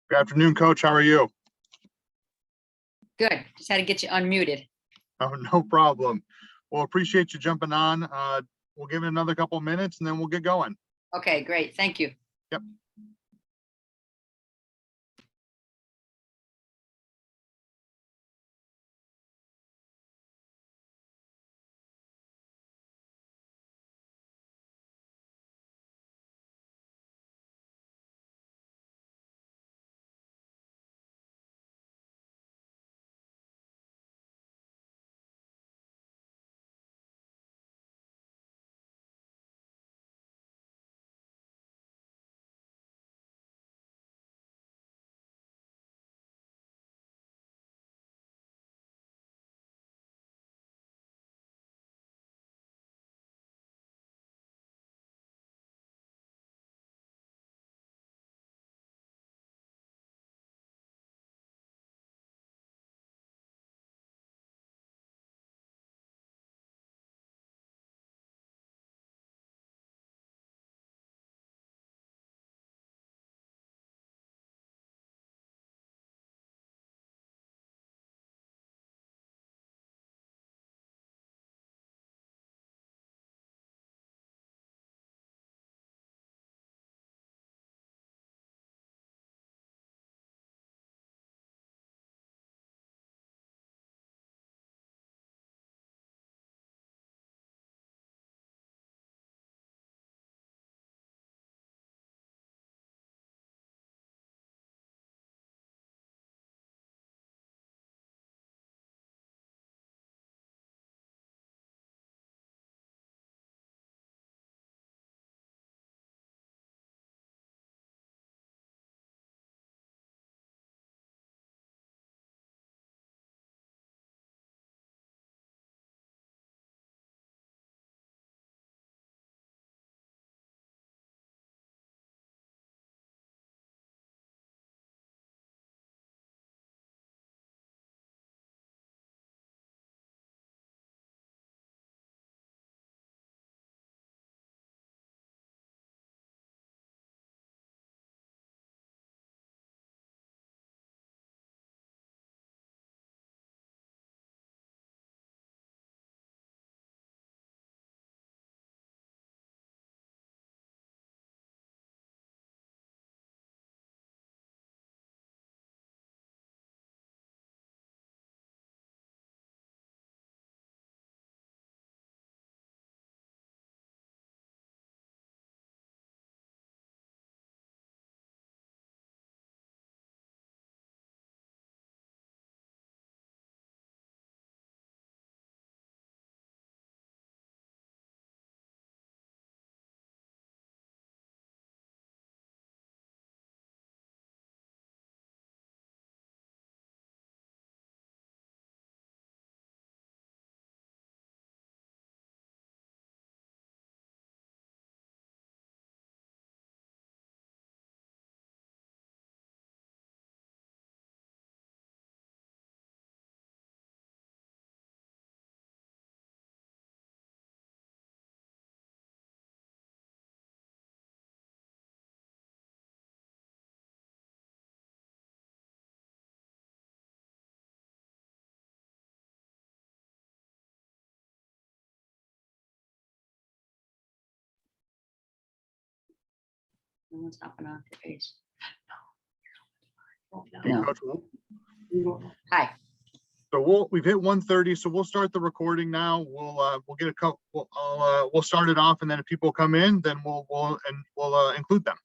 Good afternoon, Coach. How are you? Good. Just had to get you unmuted. Oh, no problem. Well, appreciate you jumping on. We'll give it another couple of minutes and then we'll get going. Okay, great. Thank you. Yep. No one's hopping on your face. Hey, No. Coach. Hi. So we've hit 1:30, so we'll start the recording now. We'll get a couple. We'll start it off, and then if people come in, then we'll include them.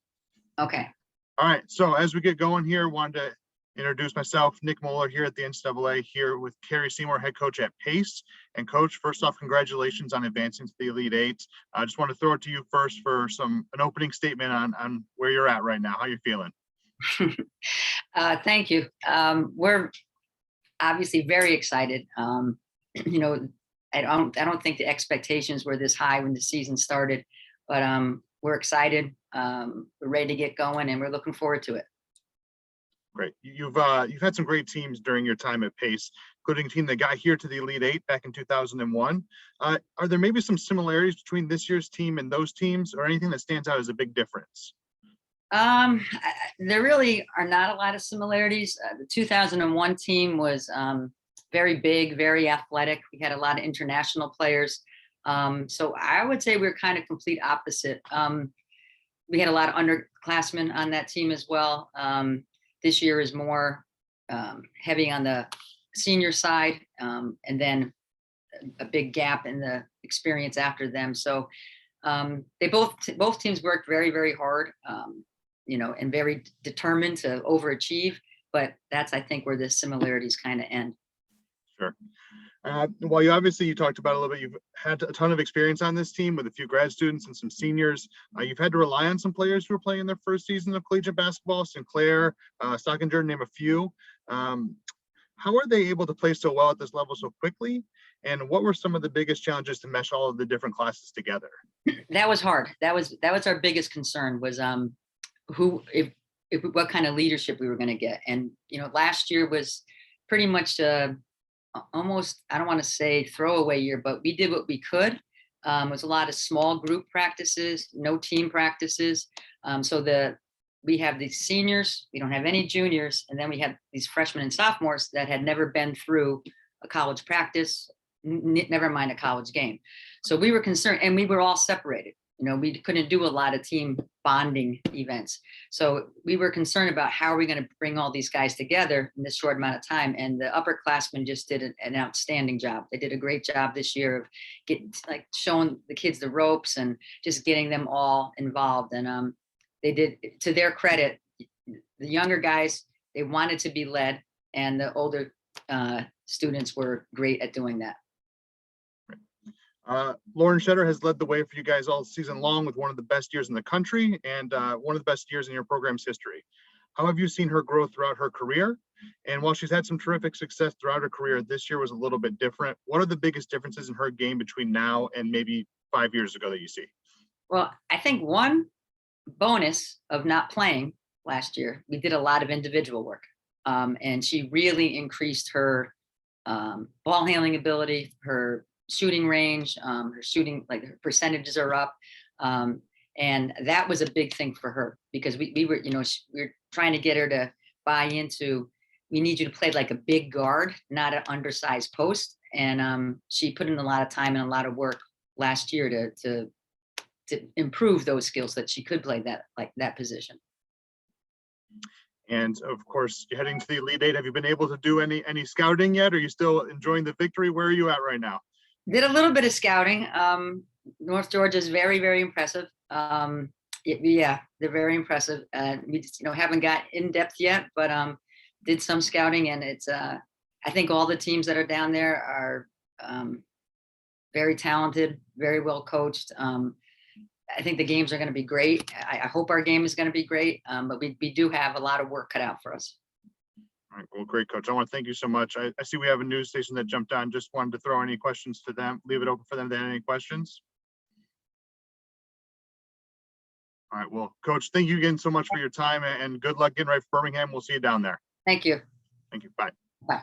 Okay. All right. So as we get going here, wanted to introduce myself, Nick Muller, here at the NCAA, here with Carrie, Seymour, head coach at Pace. And Coach, first off, congratulations on advancing to the Elite Eight. I just want to throw it to you first for an opening statement on where you're at right now. How you feeling? Thank you. We're obviously very excited. You know, I don't think the expectations were this high when the season started, but we're excited. We're ready to get going, and we're looking forward to it. Great. You've had some great teams during your time at Pace, including a team that got here to the Elite Eight back in 2001. Are there maybe some similarities between this year's team and those teams, or anything that stands out as a big difference? There really are not a lot of similarities. The 2001 team was very big, very athletic. We had a lot of international players. So I would say we're kind of complete opposite. We had a lot of underclassmen on that team as well. This year is more heavy on the senior side, and then a big gap in the experience after them. So they both teams worked very, very hard, and very determined to overachieve. But that's, I think, where the similarities kind of end. Sure. Well, you talked about a little bit, you've had a ton of experience on this team with a few grad students and some seniors. You've had to rely on some players who are playing their first season of collegiate basketball, Sinclair, Stockinger, name a few. How are they able to play so well at this level so quickly? And what were some of the biggest challenges to mesh all of the different classes together? That was hard. That was our biggest concern was what kind of leadership we were going to get. And, last year was pretty much almost, I don't want to say throwaway year, but we did what we could. It was a lot of small group practices, no team practices. We have these seniors, we don't have any juniors, and then we have these freshmen and sophomores that had never been through a college practice, never mind a college game. So we were concerned, and we were all separated. We couldn't do a lot of team bonding events. So we were concerned about how are we going to bring all these guys together in this short amount of time. And the upperclassmen just did an outstanding job. They did a great job this year of showing the kids the ropes and just getting them all involved. And they did, to their credit, the younger guys, they wanted to be led, and the older students were great at doing that. Lauren Shetter has led the way for you guys all season long with one of the best years in the country and one of the best years in your program's history. How have you seen her grow throughout her career? And while she's had some terrific success throughout her career, this year was a little bit different. What are the biggest differences in her game between now and maybe 5 years ago that you see? Well, I think one bonus of not playing last year, we did a lot of individual work. And she really increased her ball handling ability, her shooting range, her shooting, her percentages are up. And that was a big thing for her because we were trying to get her to buy into, we need you to play like a big guard, not an undersized post. And she put in a lot of time and a lot of work last year to improve those skills that she could play that position. And of course, you're heading to the Elite Eight. Have you been able to do any scouting yet? Are you still enjoying the victory? Where are you at right now? Did a little bit of scouting. North Georgia is very, very impressive. Yeah, they're very impressive. We just, haven't got in depth yet, but did some scouting, and it's. I think all the teams that are down there are very talented, very well coached. I think the games are going to be great. I hope our game is going to be great, but we do have a lot of work cut out for us. All right, well, great, Coach. I want to thank you so much. I see we have a news station that jumped on. Just wanted to throw any questions to them, leave it open for them to have any questions. All right, well, Coach, thank you again so much for your time, and good luck getting right for Birmingham. We'll see you down there. Thank you. Thank you. Bye. Bye.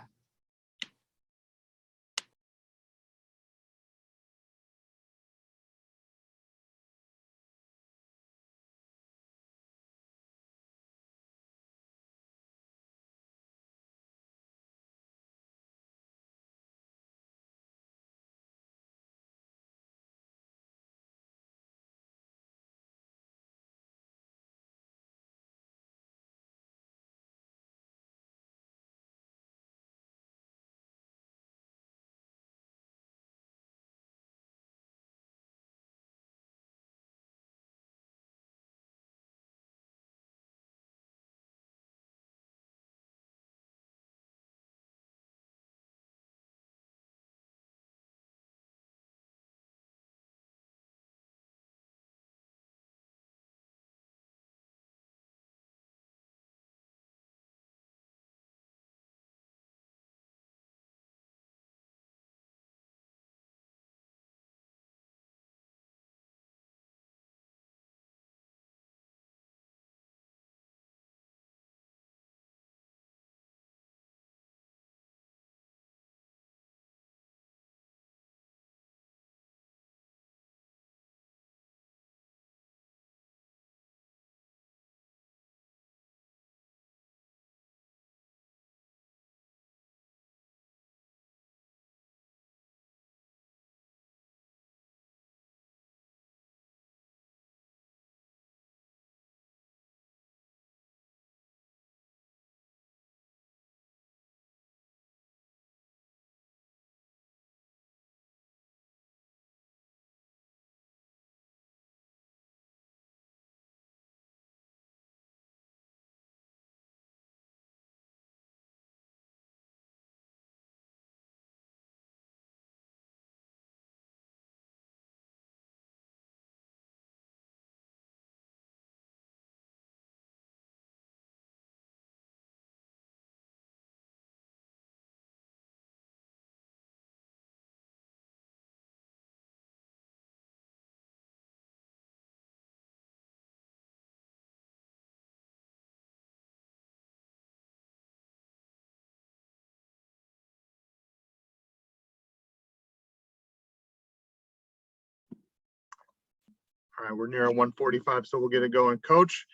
All right, we're near 1:45, so we'll get it going. Coach,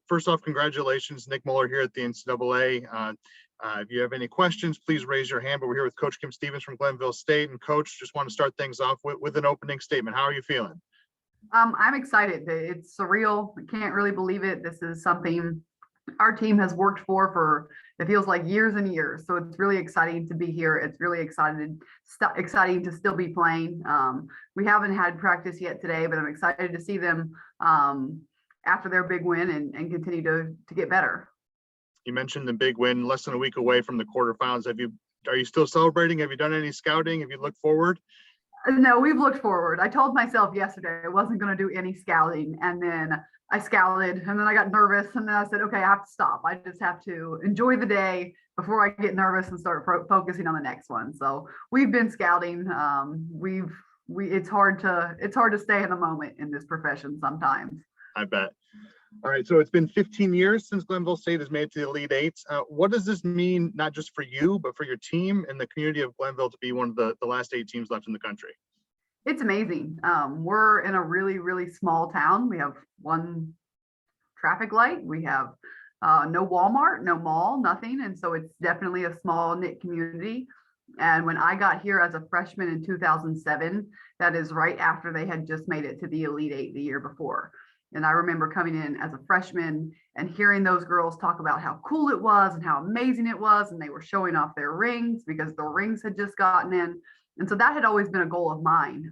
first off, congratulations, Nick Muller here at the NCAA. If you have any questions, please raise your hand. But we're here with Coach Kim Stevens from Glenville State. And Coach, just want to start things off with an opening statement. How are you feeling? I'm excited. It's surreal. I can't really believe it. This is something our team has worked for it feels like years and years. So it's really exciting to be here. It's really exciting to still be playing. We haven't had practice yet today, but I'm excited to see them after their big win and continue to get better. You mentioned the big win, less than a week away from the quarterfinals. Are you still celebrating? Have you done any scouting? Have you looked forward? No, we've looked forward. I told myself yesterday I wasn't going to do any scouting, and then I scouted, and then I got nervous, and then I said, okay, I have to stop. I just have to enjoy the day before I get nervous and start focusing on the next one. So we've been scouting. It's hard to stay in the moment in this profession sometimes. I bet. All right, so it's been 15 years since Glenville State has made it to the Elite Eight. What does this mean, not just for you, but for your team and the community of Glenville to be one of the last 8 teams left in the country? It's amazing. We're in a really, really small town. We have one traffic light. We have no Walmart, no mall, nothing. And so it's definitely a small knit community. And when I got here as a freshman in 2007, that is right after they had just made it to the Elite Eight the year before. And I remember coming in as a freshman and hearing those girls talk about how cool it was and how amazing it was. And they were showing off their rings because the rings had just gotten in. And so that had always been a goal of mine,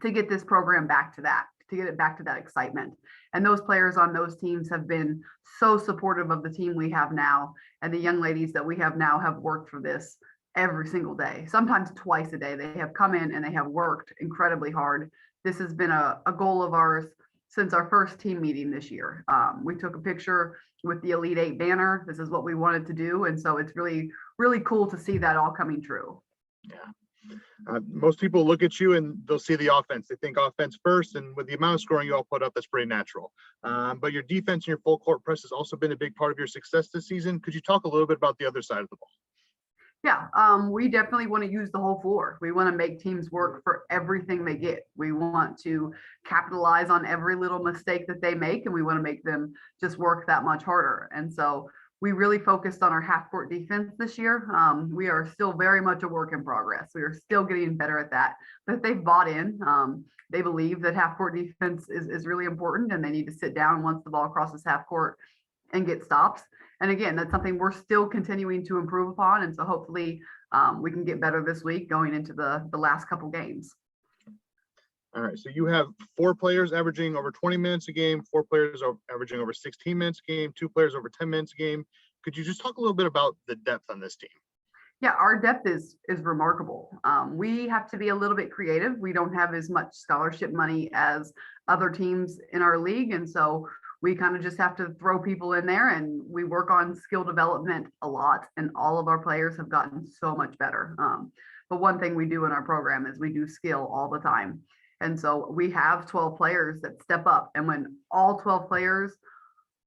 to get this program back to that, to get it back to that excitement. And those players on those teams have been so supportive of the team we have now. And the young ladies that we have now have worked for this every single day, sometimes twice a day. They have come in and they have worked incredibly hard. This has been a goal of ours since our first team meeting this year. We took a picture with the Elite Eight banner. This is what we wanted to do. And so it's really, really cool to see that all coming true. Yeah. Most people look at you and they'll see the offense. They think offense first, and with the amount of scoring you all put up, that's pretty natural. But your defense and your full court press has also been a big part of your success this season. Could you talk a little bit about the other side of the ball? Yeah, we definitely want to use the whole floor. We want to make teams work for everything they get. We want to capitalize on every little mistake that they make, and we want to make them just work that much harder. And so we really focused on our half court defense this year. We are still very much a work in progress. We are still getting better at that, but they've bought in. They believe that half court defense is really important, and they need to sit down once the ball crosses half court and get stops. And again, that's something we're still continuing to improve upon. And so hopefully we can get better this week going into the last couple games. All right, so you have 4 players averaging over 20 minutes a game, 4 players are averaging over 16 minutes a game, 2 players over 10 minutes a game. Could you just talk a little bit about the depth on this team? Yeah, our depth is remarkable. We have to be a little bit creative. We don't have as much scholarship money as other teams in our league. And so we kind of just have to throw people in there, and we work on skill development a lot. And all of our players have gotten so much better. But one thing we do in our program is we do skill all the time. And so we have 12 players that step up. And when all 12 players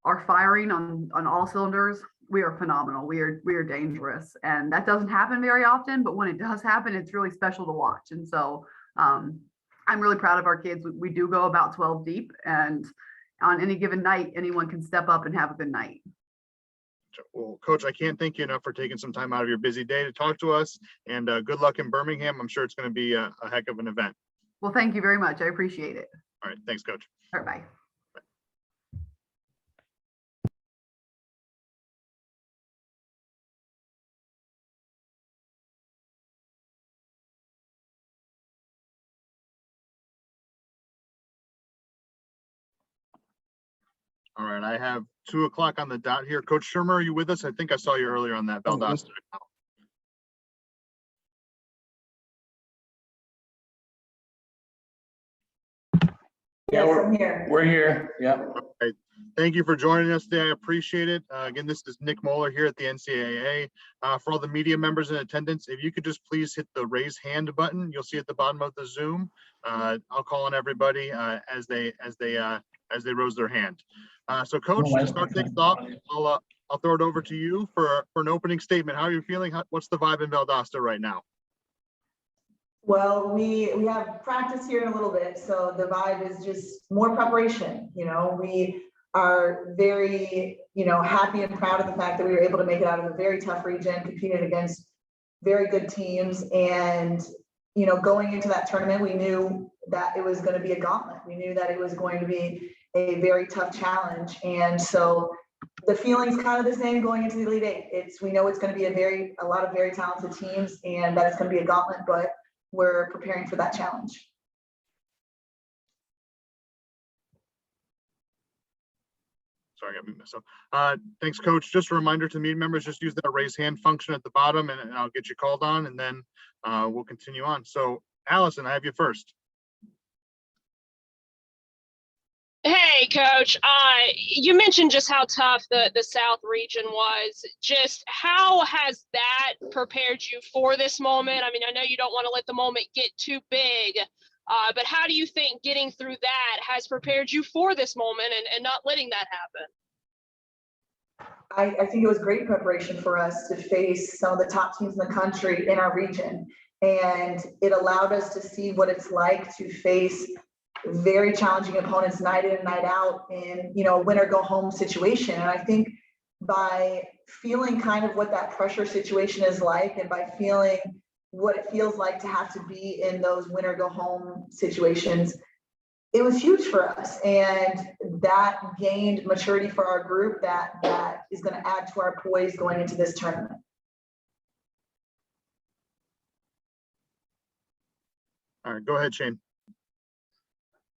are firing on all cylinders, we are phenomenal. We are dangerous. And that doesn't happen very often, but when it does happen, it's really special to watch. And so I'm really proud of our kids. We do go about 12 deep, and on any given night, anyone can step up and have a good night. Well, Coach, I can't thank you enough for taking some time out of your busy day to talk to us, and good luck in Birmingham. I'm sure it's going to be a heck of an event. Well, thank you very much. I appreciate it. All right. Thanks, Coach. All right, bye. All right, I have 2 o'clock on the dot here. Coach Schirmer, are you with us? I think I saw you earlier on that Valdosta. Yeah, Yes, I'm here. we're here. Yeah. Okay. Thank you for joining us today. I appreciate it. Again, this is Nick Muller here at the NCAA. For all the media members in attendance, if you could just please hit the raise hand button, you'll see at the bottom of the Zoom. I'll call on everybody as they raise their hand. So, Coach, to start things off, I'll throw it over to you for an opening statement. How are you feeling? What's the vibe in Valdosta right now? Well, we have practice here in a little bit, so the vibe is just more preparation. We are very, happy and proud of the fact that we were able to make it out of a very tough region, competing against very good teams. And, going into that tournament, we knew that it was going to be a gauntlet. We knew that it was going to be a very tough challenge. And so the feeling's kind of the same going into the Elite Eight. We know it's going to be a lot of very talented teams, and that it's going to be a gauntlet, but we're preparing for that challenge. Sorry, I got myself. Thanks, Coach. Just a reminder to meeting members, just use that raise hand function at the bottom and I'll get you called on, and then we'll continue on. So Allison, I have you first. Hey, Coach. You mentioned just how tough the South region was. Just how has that prepared you for this moment? I mean, I know you don't want to let the moment get too big, but how do you think getting through that has prepared you for this moment and not letting that happen? I think it was great preparation for us to face some of the top teams in the country in our region. And it allowed us to see what it's like to face very challenging opponents night in and night out in, a win or go home situation. And I think by feeling kind of what that pressure situation is like, and by feeling what it feels like to have to be in those win or go home situations, it was huge for us. And that gained maturity for our group that is going to add to our poise going into this tournament. All right, go ahead, Shane.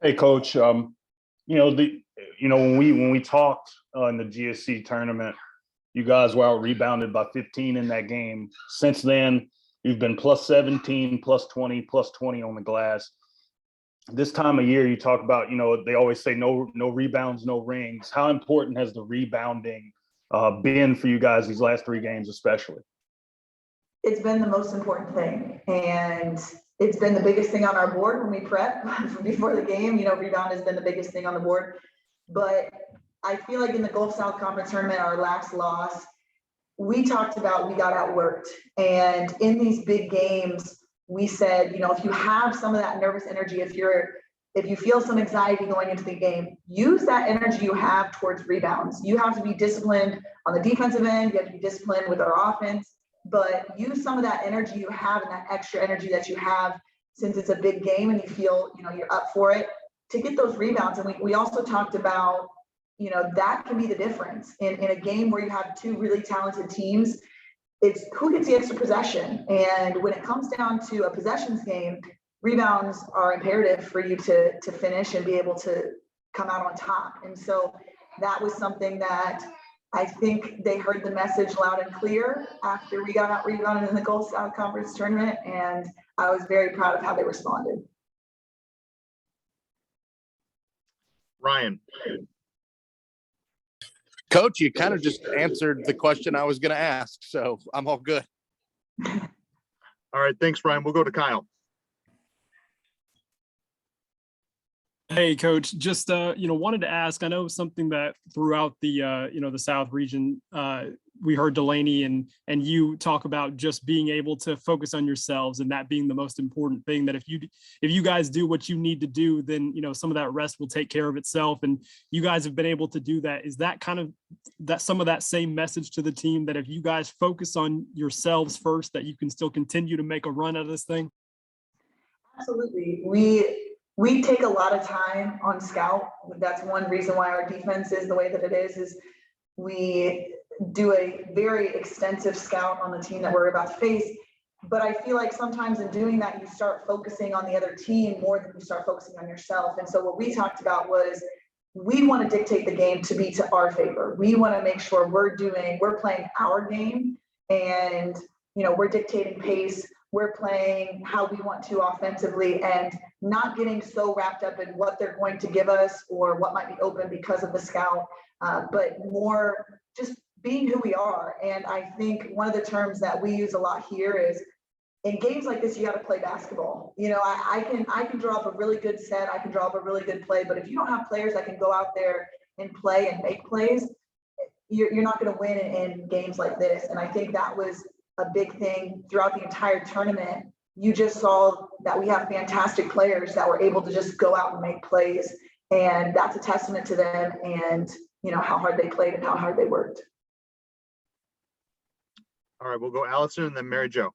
Hey, Coach. When we talked in the GSC tournament, you guys were out rebounded by 15 in that game. Since then, you've been plus 17, plus 20, plus 20 on the glass. This time of year, you talk about, they always say no rebounds, no rings. How important has the rebounding been for you guys these last 3 games, especially? It's been the most important thing. And it's been the biggest thing on our board when we prep before the game. Rebound has been the biggest thing on the board. But I feel like in the Gulf South Conference tournament, our last loss, we talked about we got outworked. And in these big games, we said, if you have some of that nervous energy, if you feel some anxiety going into the game, use that energy you have towards rebounds. You have to be disciplined on the defensive end. You have to be disciplined with our offense. But use some of that energy you have and that extra energy that you have, since it's a big game and you feel, you're up for it, to get those rebounds. And we also talked about, that can be the difference in a game where you have 2 really talented teams. It's who gets the extra possession. And when it comes down to a possessions game, rebounds are imperative for you to finish and be able to come out on top. And so that was something that I think they heard the message loud and clear after we got out rebounded in the Gulf South Conference tournament, and I was very proud of how they responded. Ryan. Coach, you kind of just answered the question I was going to ask, so I'm all good. All right, thanks, Ryan. We'll go to Kyle. Hey, Coach, just, wanted to ask, I know something that throughout the, the South region, we heard Delaney and you talk about just being able to focus on yourselves and that being the most important thing, that if you guys do what you need to do, then, some of that rest will take care of itself. And you guys have been able to do that. Is that kind of some of that same message to the team, that if you guys focus on yourselves first, that you can still continue to make a run out of this thing? Absolutely. We take a lot of time on scout. That's one reason why our defense is the way that it is we do a very extensive scout on the team that we're about to face. But I feel like sometimes in doing that, you start focusing on the other team more than you start focusing on yourself. And so what we talked about was, we want to dictate the game to be to our favor. We want to make sure we're playing our game, and, we're dictating pace. We're playing how we want to offensively, and not getting so wrapped up in what they're going to give us or what might be open because of the scout, but more just being who we are. And I think one of the terms that we use a lot here is, in games like this, you got to play basketball. I can draw up a really good set. I can draw up a really good play, but if you don't have players that can go out there and play and make plays, you're not going to win in games like this. And I think that was a big thing throughout the entire tournament, you just saw that we have fantastic players that were able to just go out and make plays. And that's a testament to them and, how hard they played and how hard they worked. All right, we'll go Allison and then Mary Jo.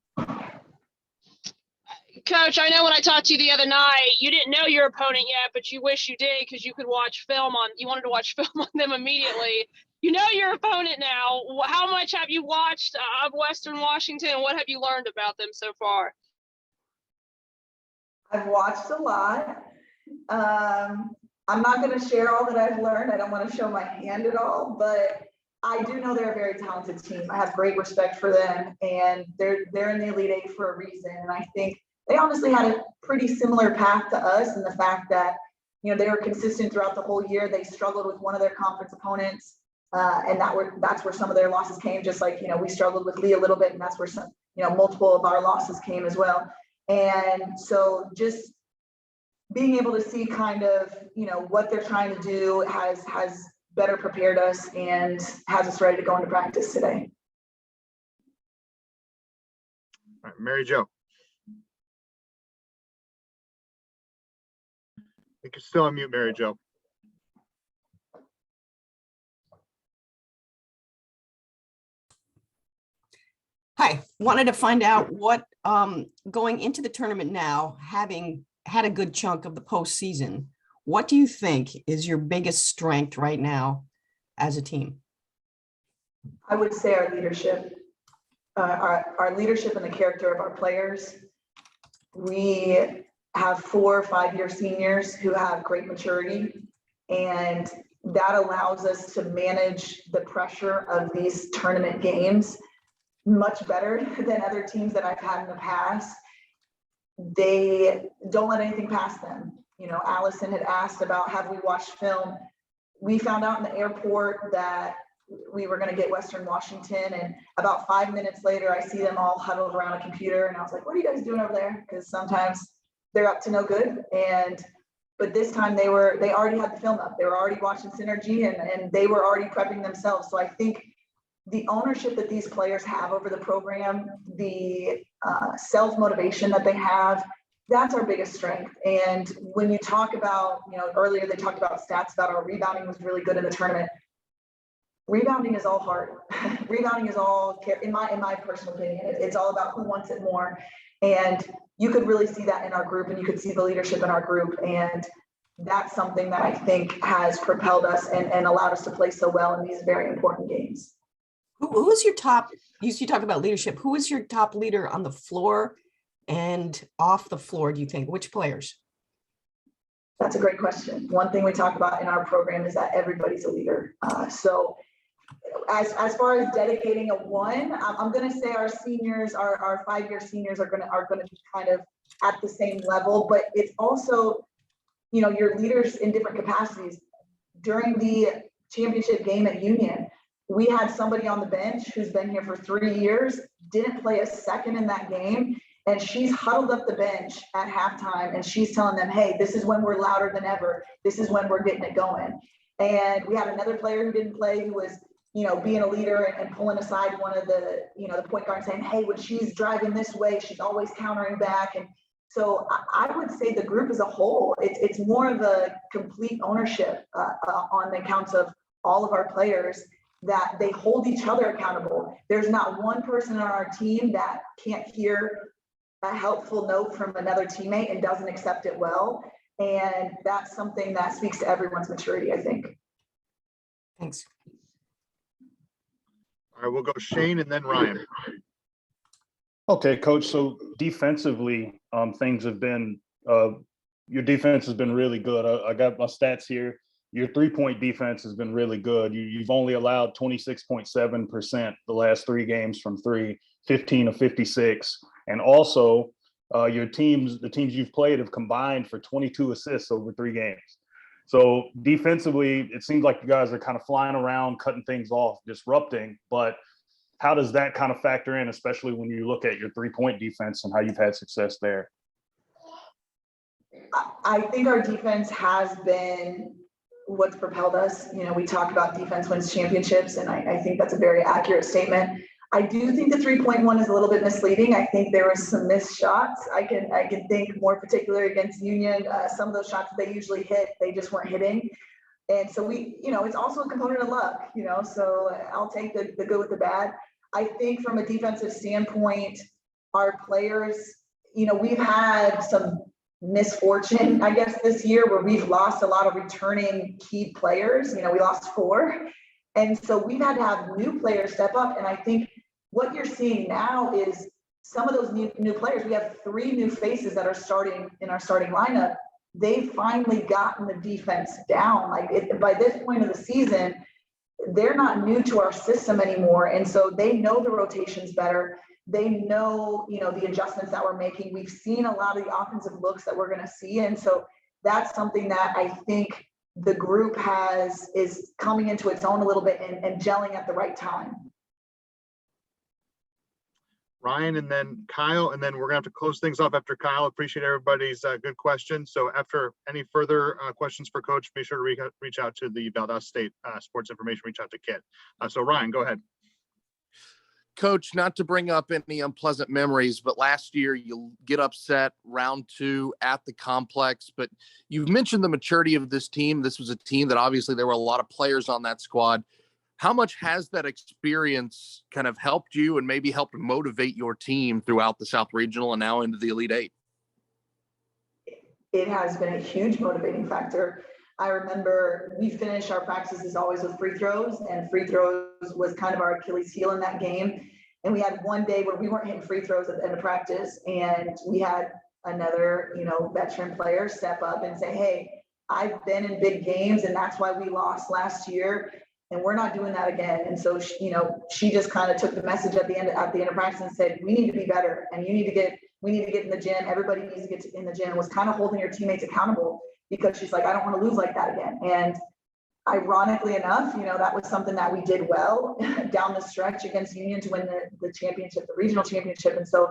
Coach, I know when I talked to you the other night, you didn't know your opponent yet, but you wish you did because you wanted to watch film on them immediately. You know your opponent now. How much have you watched of Western Washington, and what have you learned about them so far? I've watched a lot. I'm not going to share all that I've learned. I don't want to show my hand at all, but I do know they're a very talented team. I have great respect for them, and they're in the Elite Eight for a reason. And I think they honestly had a pretty similar path to us in the fact that, they were consistent throughout the whole year. They struggled with one of their conference opponents, and that's where some of their losses came. Just like, we struggled with Lee a little bit, and that's where some, multiple of our losses came as well. And so just being able to see kind of, what they're trying to do has better prepared us and has us ready to go into practice today. All right, Mary Jo. You can still unmute Mary Jo. Hi, wanted to find out what, going into the tournament now, having had a good chunk of the postseason, what do you think is your biggest strength right now as a team? I would say our leadership, our leadership and the character of our players. We have 4 or 5-year seniors who have great maturity, and that allows us to manage the pressure of these tournament games much better than other teams that I've had in the past. They don't let anything pass them. Allison had asked about, have we watched film? We found out in the airport that we were going to get Western Washington, and about 5 minutes later, I see them all huddled around a computer, and I was like, what are you guys doing over there? Because sometimes they're up to no good. But this time they already had the film up. They were already watching Synergy, and they were already prepping themselves. So I think the ownership that these players have over the program, the self-motivation that they have, that's our biggest strength. And when you talk about, earlier they talked about stats about our rebounding was really good in the tournament. Rebounding is all hard. Rebounding is all, in my personal opinion, it's all about who wants it more. And you could really see that in our group, and you could see the leadership in our group. And that's something that I think has propelled us and allowed us to play so well in these very important games. Who is your top, you talk about leadership, who is your top leader on the floor and off the floor, do you think? Which players? That's a great question. One thing we talk about in our program is that everybody's a leader. So as far as dedicating a one, I'm going to say our seniors, our 5-year seniors are going to be kind of at the same level, but it's also, your leaders in different capacities. During the championship game at Union, we had somebody on the bench who's been here for 3 years, didn't play a second in that game. And she's huddled up the bench at halftime, and she's telling them, hey, this is when we're louder than ever. This is when we're getting it going. And we had another player who didn't play, who was, being a leader and pulling aside one of the, the point guard, saying, hey, when she's driving this way, she's always countering back. And so I would say the group as a whole, it's more of a complete ownership on the accounts of all of our players, that they hold each other accountable. There's not one person on our team that can't hear a helpful note from another teammate and doesn't accept it well. And that's something that speaks to everyone's maturity, I think. Thanks. All right, we'll go Shane and then Ryan. Okay, Coach. So defensively, things have been, your defense has been really good. I got my stats here. Your 3-point defense has been really good. You've only allowed 26.7% the last 3 games from 3, 15 of 56. And also the teams you've played have combined for 22 assists over 3 games. So defensively, it seems like you guys are kind of flying around, cutting things off, disrupting. But how does that kind of factor in, especially when you look at your 3-point defense and how you've had success there? I think our defense has been what's propelled us. We talk about defense wins championships, and I think that's a very accurate statement. I do think the 3-point-1 is a little bit misleading. I think there was some missed shots. I can think more particularly against Union, some of those shots that they usually hit, they just weren't hitting. And so it's also a component of luck, so I'll take the good with the bad. I think from a defensive standpoint, our players, we've had some misfortune, I guess, this year where we've lost a lot of returning key players. We lost 4. And so we've had to have new players step up. And I think what you're seeing now is some of those new players. We have 3 new faces that are starting in our starting lineup. They've finally gotten the defense down. By this point of the season, they're not new to our system anymore. And so they know the rotations better. They know, the adjustments that we're making. We've seen a lot of the offensive looks that we're going to see. And so that's something that I think the group is coming into its own a little bit and gelling at the right time. Ryan, and then Kyle, and then we're gonna have to close things off after Kyle. Appreciate everybody's good questions. So after any further questions for Coach, be sure to reach out to the Valdosta State Sports Information, reach out to Kit. So Ryan, go ahead. Coach, not to bring up any unpleasant memories, but last year you get upset round 2 at the complex, but you've mentioned the maturity of this team. This was a team that obviously there were a lot of players on that squad. How much has that experience kind of helped you and maybe helped motivate your team throughout the South Regional and now into the Elite 8? It has been a huge motivating factor. I remember we finished our practices always with free throws, and free throws was kind of our Achilles heel in that game. And we had one day where we weren't hitting free throws at the end of practice, and we had another, veteran player step up and say, hey, I've been in big games, and that's why we lost last year, and we're not doing that again. And so, she just kind of took the message at the end of practice and said, we need to be better, and we need to get in the gym. Everybody needs to get in the gym. Was kind of holding her teammates accountable, because she's like, I don't want to lose like that again. And ironically enough, that was something that we did well down the stretch against Union to win the championship, the regional championship. And so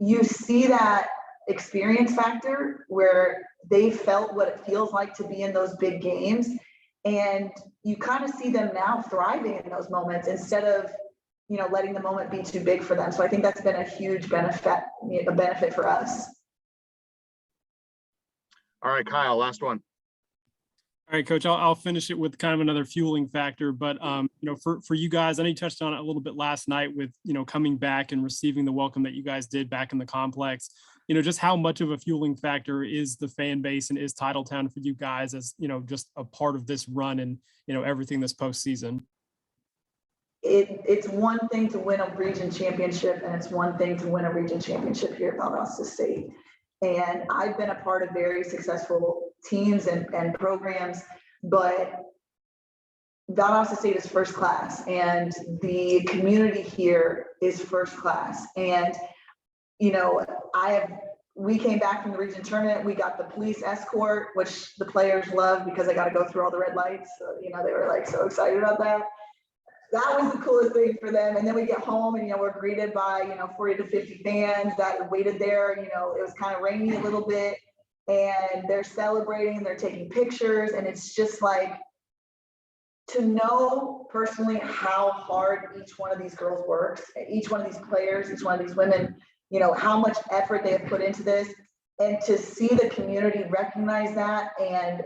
you see that experience factor where they felt what it feels like to be in those big games. And you kind of see them now thriving in those moments instead of, letting the moment be too big for them. So I think that's been a huge benefit for us. All right, Kyle, last one. All right, Coach, I'll finish it with kind of another fueling factor, but for you guys, I know you touched on it a little bit last night with, coming back and receiving the welcome that you guys did back in the complex. Just how much of a fueling factor is the fan base and is Titletown for you guys as, just a part of this run and, everything this postseason? It's one thing to win a region championship, and it's one thing to win a region championship here at Valdosta State. And I've been a part of very successful teams and programs, but Valdosta State is first class, and the community here is first class. And, we came back from the region tournament. We got the police escort, which the players love because I got to go through all the red lights. So, they were like so excited about that. That was the coolest thing for them. And then we get home and, we're greeted by, 40 to 50 fans that waited there. It was kind of rainy a little bit, and they're celebrating, they're taking pictures. And it's just like, to know personally how hard each one of these girls works, each one of these players, each one of these women, how much effort they have put into this, and to see the community recognize that and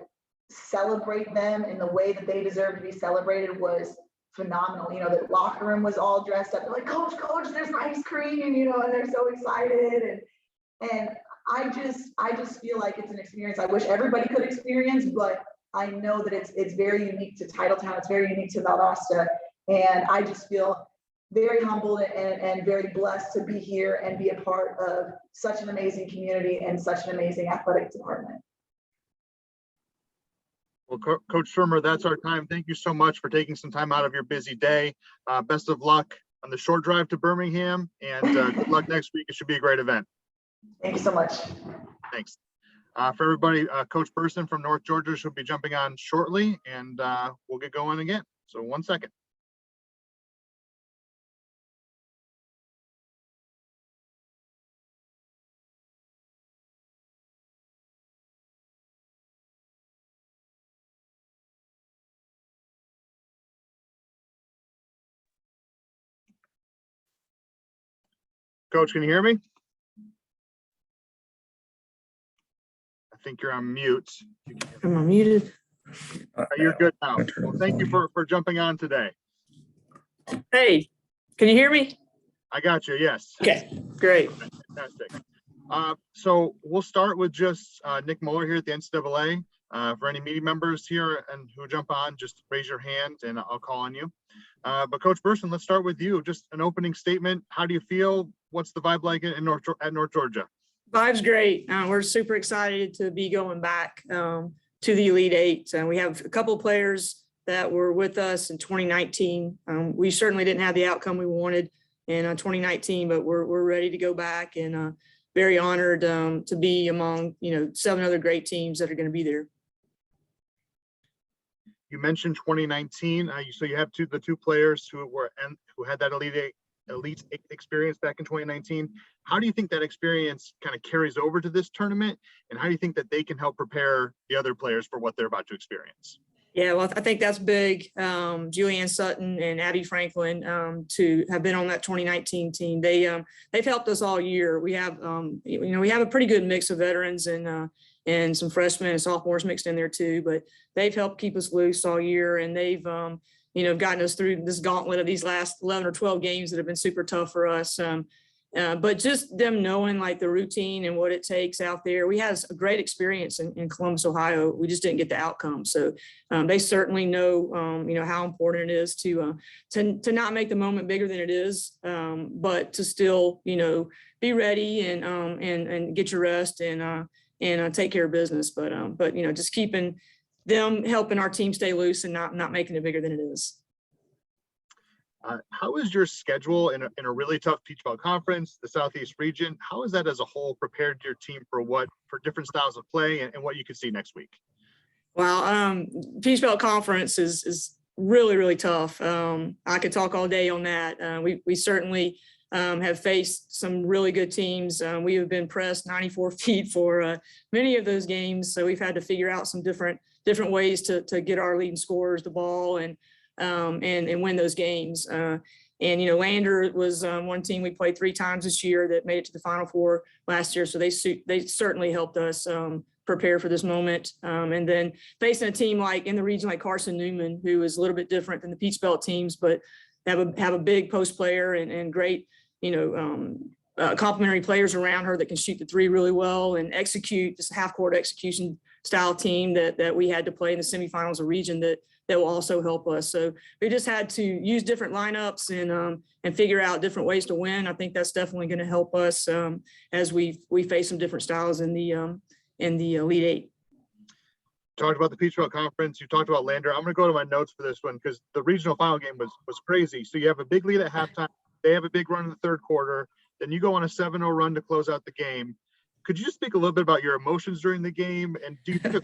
celebrate them in the way that they deserve to be celebrated was phenomenal. The locker room was all dressed up. They're like, coach, there's ice cream, and they're so excited. And I just feel like it's an experience I wish everybody could experience, but I know that it's very unique to Titletown. It's very unique to Valdosta. And I just feel very humbled and very blessed to be here and be a part of such an amazing community and such an amazing athletic department. Well, Coach Schirmer, that's our time. Thank you so much for taking some time out of your busy day. Best of luck on the short drive to Birmingham, and good luck next week. It should be a great event. Thank you so much. Thanks. For everybody, Coach Burson from North Georgia should be jumping on shortly, and we'll get going again. So 1 second. Coach, can you hear me? I think you're on mute. Am I muted? You're good now. Well, thank you for jumping on today. Hey, can you hear me? I got you. Yes. Okay, great. Fantastic. So we'll start with just Nick Muller here at the NCAA. For any meeting members here and who jump on, just raise your hand and I'll call on you. But Coach Burson, let's start with you. Just an opening statement. How do you feel? What's the vibe like at North Georgia? Vibe's great. We're super excited to be going back to the Elite Eight. We have a couple of players that were with us in 2019. We certainly didn't have the outcome we wanted in 2019, but we're ready to go back and very honored to be among 7 other great teams that are going to be there. You mentioned 2019. So you have the two players who had that Elite Eight experience back in 2019. How do you think that experience kind of carries over to this tournament? And how do you think that they can help prepare the other players for what they're about to experience? Yeah, well, I think that's big. Julianne Sutton and Abby Franklin to have been on that 2019 team. They've helped us all year. We have we have a pretty good mix of veterans and some freshmen and sophomores mixed in there too. But they've helped keep us loose all year, and they've gotten us through this gauntlet of these last 11 or 12 games that have been super tough for us. But just them knowing like the routine and what it takes out there. We had a great experience in Columbus, Ohio. We just didn't get the outcome. So they certainly know, how important it is to not make the moment bigger than it is, but to still, be ready and get your rest and take care of business. But just keeping them, helping our team stay loose and not making it bigger than it is. How is your schedule in a really tough Peach Belt Conference, the Southeast region? How is that as a whole prepared your team for different styles of play and what you could see next week? Well, Peach Belt Conference is really, really tough. I could talk all day on that. We certainly have faced some really good teams. We have been pressed 94 feet for many of those games. So we've had to figure out some different ways to get our leading scorers the ball and win those games. Lander was one team we played 3 times this year that made it to the Final Four last year. So they certainly helped us prepare for this moment. And then facing a team like in the region like Carson Newman, who is a little bit different than the Peach Belt teams, but have a big post player and great, complementary players around her that can shoot the 3 really well and execute this half court execution style team that we had to play in the semifinals of region that will also help us. So we just had to use different lineups and figure out different ways to win. I think that's definitely going to help us as we face some different styles in the Elite Eight. Talked about the Peach Belt Conference. You talked about Lander. I'm going to go to my notes for this one because the regional final game was crazy. So you have a big lead at halftime. They have a big run in the third quarter. Then you go on a 7-0 run to close out the game. Could you just speak a little bit about your emotions during the game? And do you think a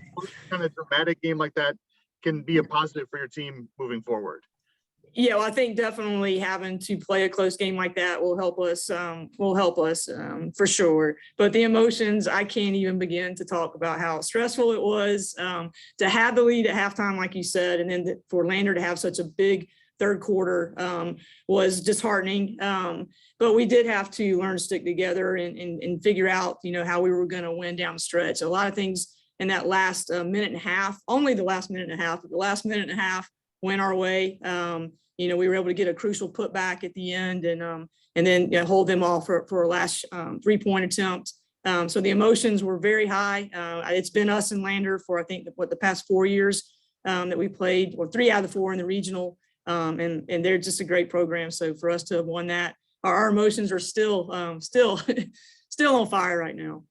kind of dramatic game like that can be a positive for your team moving forward? Yeah, well, I think definitely having to play a close game like that will help us for sure. But the emotions, I can't even begin to talk about how stressful it was to have the lead at halftime, like you said, and then for Lander to have such a big third quarter was disheartening. But we did have to learn to stick together and figure out, how we were going to win down the stretch. A lot of things in that last minute and a half, only the last minute and a half, but the last minute and a half went our way. We were able to get a crucial putback at the end and then hold them all for a last 3-point attempt. So the emotions were very high. It's been us and Lander for, I think, the past 4 years that we played, or 3 out of the 4 in the regional. And they're just a great program. So for us to have won that, our emotions are still on fire right now.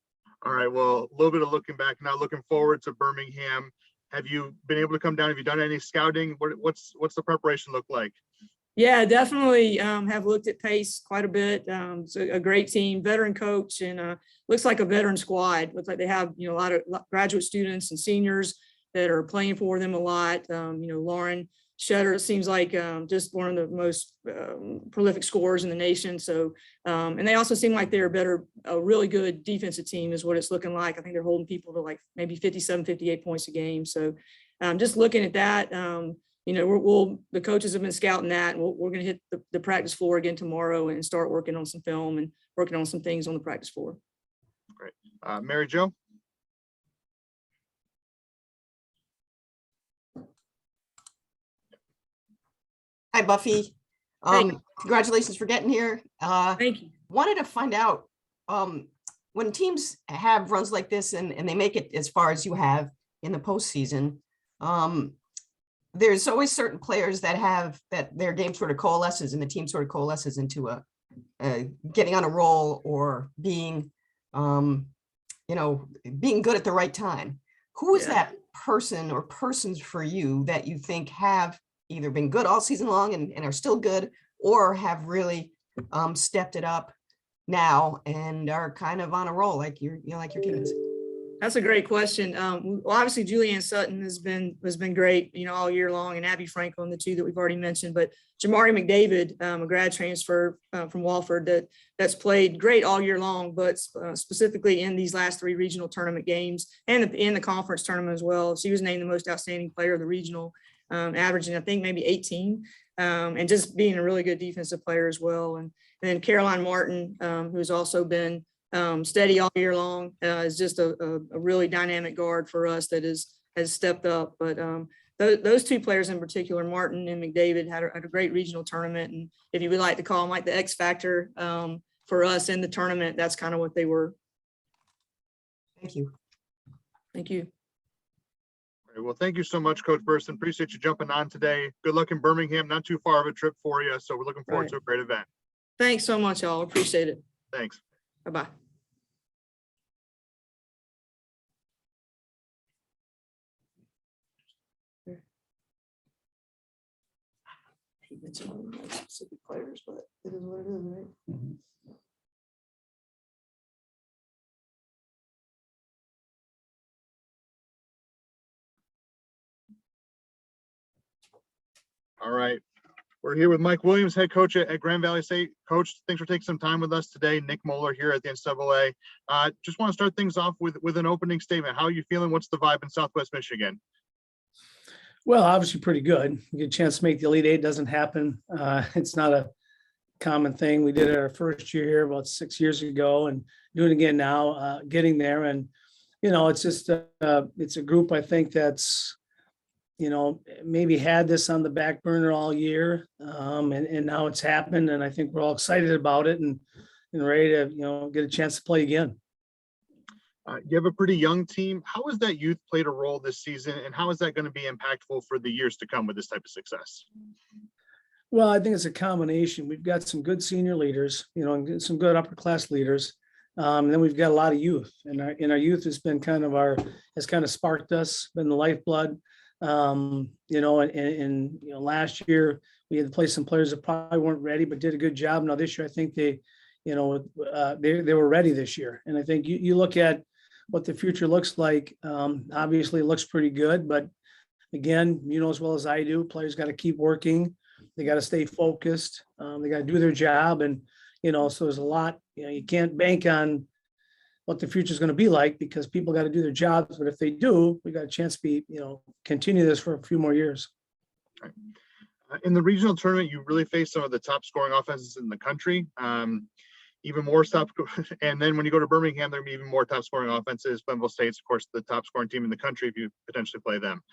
All right. Well, a little bit of looking back now, looking forward to Birmingham. Have you been able to come down? Have you done any scouting? What's the preparation look like? Yeah, definitely have looked at Pace quite a bit. It's a great team, veteran coach, and looks like a veteran squad. Looks like they have a lot of graduate students and seniors that are playing for them a lot. Lauren Shetter, it seems like just one of the most prolific scorers in the nation. So, and they also seem like they're a really good defensive team is what it's looking like. I think they're holding people to like maybe 57, 58 points a game. So just looking at that, the coaches have been scouting that, and we're going to hit the practice floor again tomorrow and start working on some film and working on some things on the practice floor. Great. Mary Jo? Hi, Buffy. Hey. Congratulations for getting here. Thank you. Wanted to find out, when teams have runs like this and they make it as far as you have in the postseason, there's always certain players that their game sort of coalesces and the team sort of coalesces into a getting on a roll or being, being good at the right time. Who is that person or persons for you that you think have either been good all season long and are still good, or have really stepped it up now and are kind of on a roll like your kids? That's a great question. Well, obviously Julianne Sutton has been great, all year long, and Abby Franklin, the two that we've already mentioned. But Jamari McDavid, a grad transfer from Walford, that's played great all year long, but specifically in these last 3 regional tournament games and in the conference tournament as well. She was named the most outstanding player of the regional, averaging I think maybe 18, and just being a really good defensive player as well. And then Caroline Martin, who's also been steady all year long, is just a really dynamic guard for us that has stepped up. But those 2 players in particular, Martin and McDavid, had a great regional tournament. And if you would like to call them like the X factor for us in the tournament, that's kind of what they were. Thank you. Thank you. All right, well, thank you so much, Coach Burson. Appreciate you jumping on today. Good luck in Birmingham. Not too far of a trip for you, so we're looking forward to a great event. Thanks so much, y'all. Appreciate it. Thanks. Bye-bye. He mentioned all the specific players, but it is what it is, right? All right. We're here with Mike Williams, head coach at Grand Valley State. Coach, thanks for taking some time with us today. Nick Muller here at the NCAA. Just want to start things off with an opening statement. How are you feeling? What's the vibe in Southwest Michigan? Well, obviously pretty good. You get a chance to make the Elite Eight. Doesn't happen. It's not a common thing. We did it our first year here about 6 years ago, and doing it again now, getting there. And, it's just, it's a group I think that's, maybe had this on the back burner all year. And now it's happened. And I think we're all excited about it and ready to, get a chance to play again. You have a pretty young team. How has that youth played a role this season, and how is that going to be impactful for the years to come with this type of success? Well, I think it's a combination. We've got some good senior leaders, and some good upper class leaders. And then we've got a lot of youth, and our youth has been has kind of sparked us, been the lifeblood. And last year we had to play some players that probably weren't ready, but did a good job. Now this year, I think they were ready this year. And I think you look at what the future looks like. Obviously it looks pretty good, but again, as well as I do, players got to keep working. They got to stay focused. They got to do their job. And, so there's a lot, you can't bank on what the future is going to be like, because people got to do their jobs. But if they do, we got a chance to continue this for a few more years. In the regional tournament, you really faced some of the top scoring offenses in the country. Even more top, and then when you go to Birmingham, there'll be even more top scoring offenses. Glenville State's, of course, the top scoring team in the country if you potentially play them.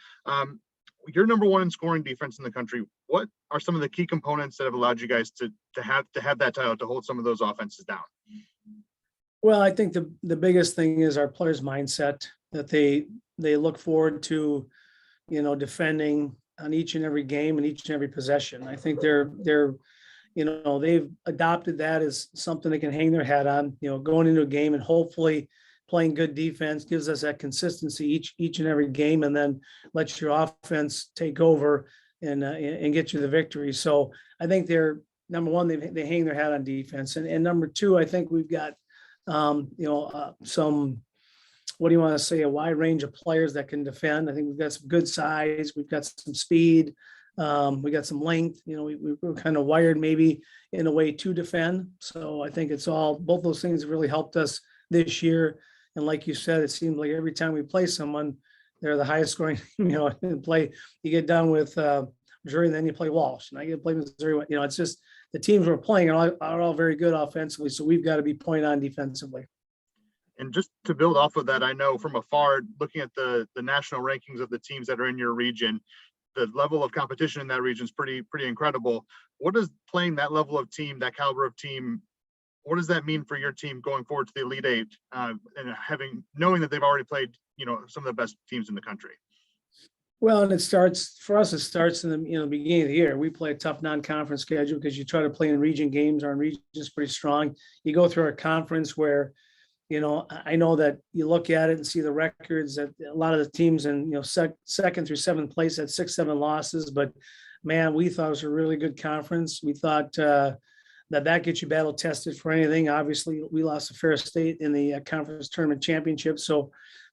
You're number 1 in scoring defense in the country. What are some of the key components that have allowed you guys to have that title, to hold some of those offenses down? Well, I think the biggest thing is our players' mindset, that they look forward to, defending on each and every game and each and every possession. I think they've adopted that as something they can hang their hat on, going into a game, and hopefully playing good defense gives us that consistency each and every game, and then let your offense take over and get you the victory. So I think they're number one, they hang their hat on defense. And number two, I think we've got, some, what do you want to say, a wide range of players that can defend. I think we've got some good size. We've got some speed. We got some length. We're kind of wired maybe in a way to defend. So I think both those things have really helped us this year. And like you said, it seems like every time we play someone, they're the highest scoring, play. You get done with Missouri, and then you play Walsh, and I get to play Missouri. It's just the teams we're playing are all very good offensively. So we've got to be point on defensively. And just to build off of that, I know from afar, looking at the national rankings of the teams that are in your region, the level of competition in that region is pretty incredible. What does playing that level of team, that caliber of team, what does that mean for your team going forward to the Elite Eight, and knowing that they've already played, some of the best teams in the country? Well, and it starts in the beginning of the year. We play a tough non-conference schedule because you try to play in region games. Our region is pretty strong. You go through our conference where, I know that you look at it and see the records that a lot of the teams in, second through seventh place had 6-7 losses. But man, we thought it was a really good conference. We thought that gets you battle tested for anything. Obviously, we lost to Ferris State in the conference tournament championship.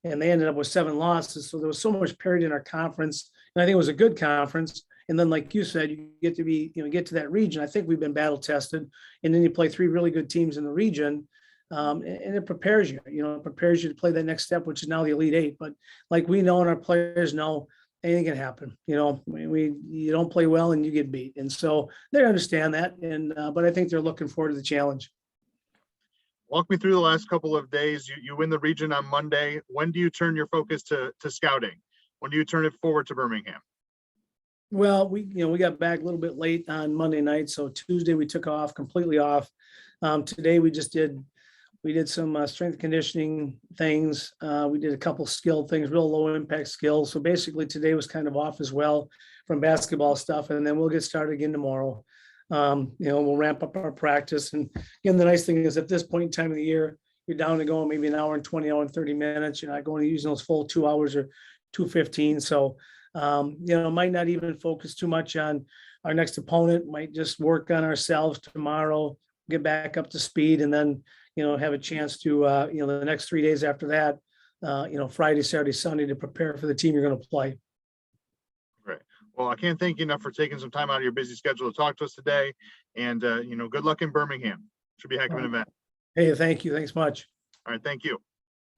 And they ended up with 7 losses. So there was so much parity in our conference. And I think it was a good conference. And then, like you said, you get to get to that region. I think we've been battle tested. And then you play 3 really good teams in the region. And it prepares you, to play that next step, which is now the Elite Eight. But like we know and our players know, anything can happen. You don't play well and you get beat. And so they understand that. And but I think they're looking forward to the challenge. Walk me through the last couple of days. You win the region on Monday. When do you turn your focus to scouting? When do you turn it forward to Birmingham? Well, we got back a little bit late on Monday night. So Tuesday we took completely off. Today we did some strength conditioning things. We did a couple skill things, real low impact skills. So basically today was kind of off as well from basketball stuff. And then we'll get started again tomorrow. We'll ramp up our practice. And again, the nice thing is at this point in time of the year, you're down to going maybe an hour and 20, hour and 30 minutes. You're not going to using those full 2 hours or 2:15. So, might not even focus too much on our next opponent, might just work on ourselves tomorrow, get back up to speed, and then, have a chance to, the next 3 days after that, Friday, Saturday, Sunday to prepare for the team you're going to play. Great. Well, I can't thank you enough for taking some time out of your busy schedule to talk to us today. And, good luck in Birmingham. Should be a heck of an event. Hey, thank you. Thanks much. All right. Thank you.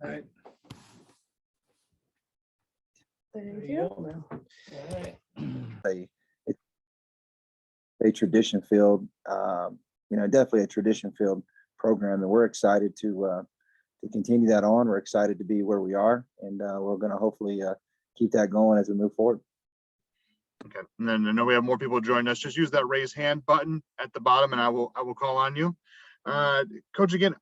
All right. Thank you. All right. A tradition field, definitely a tradition field program, and we're excited to continue that on. We're excited to be where we are, and we're going to hopefully keep that going as we move forward. Okay. And then I know we have more people joining us. Just use that raise hand button at the bottom, and I will call on you. Coach, again,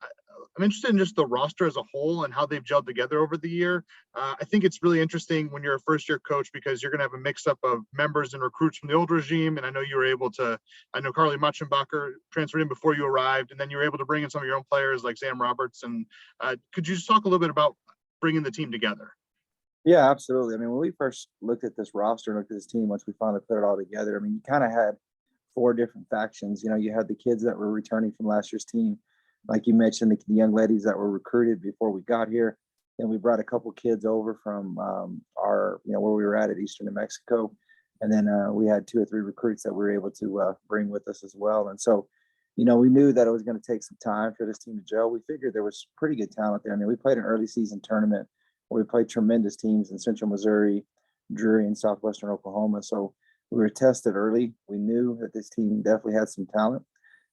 I'm interested in just the roster as a whole and how they've gelled together over the year. I think it's really interesting when you're a first-year coach because you're going to have a mix-up of members and recruits from the old regime. And I know you were able to, Carly Muchenbacher transferred in before you arrived, and then you were able to bring in some of your own players like Sam Roberts. And could you just talk a little bit about bringing the team together? Yeah, absolutely. I mean, when we first looked at this roster and looked at this team, once we finally put it all together, you kind of had 4 different factions. You had the kids that were returning from last year's team. Like you mentioned, the young ladies that were recruited before we got here. Then we brought a couple kids over from our, where we were at Eastern New Mexico. And then we had 2 or 3 recruits that we were able to bring with us as well. And so, we knew that it was going to take some time for this team to gel. We figured there was pretty good talent there. We played an early season tournament where we played tremendous teams in Central Missouri, Drury, and Southwestern Oklahoma. So we were tested early. We knew that this team definitely had some talent.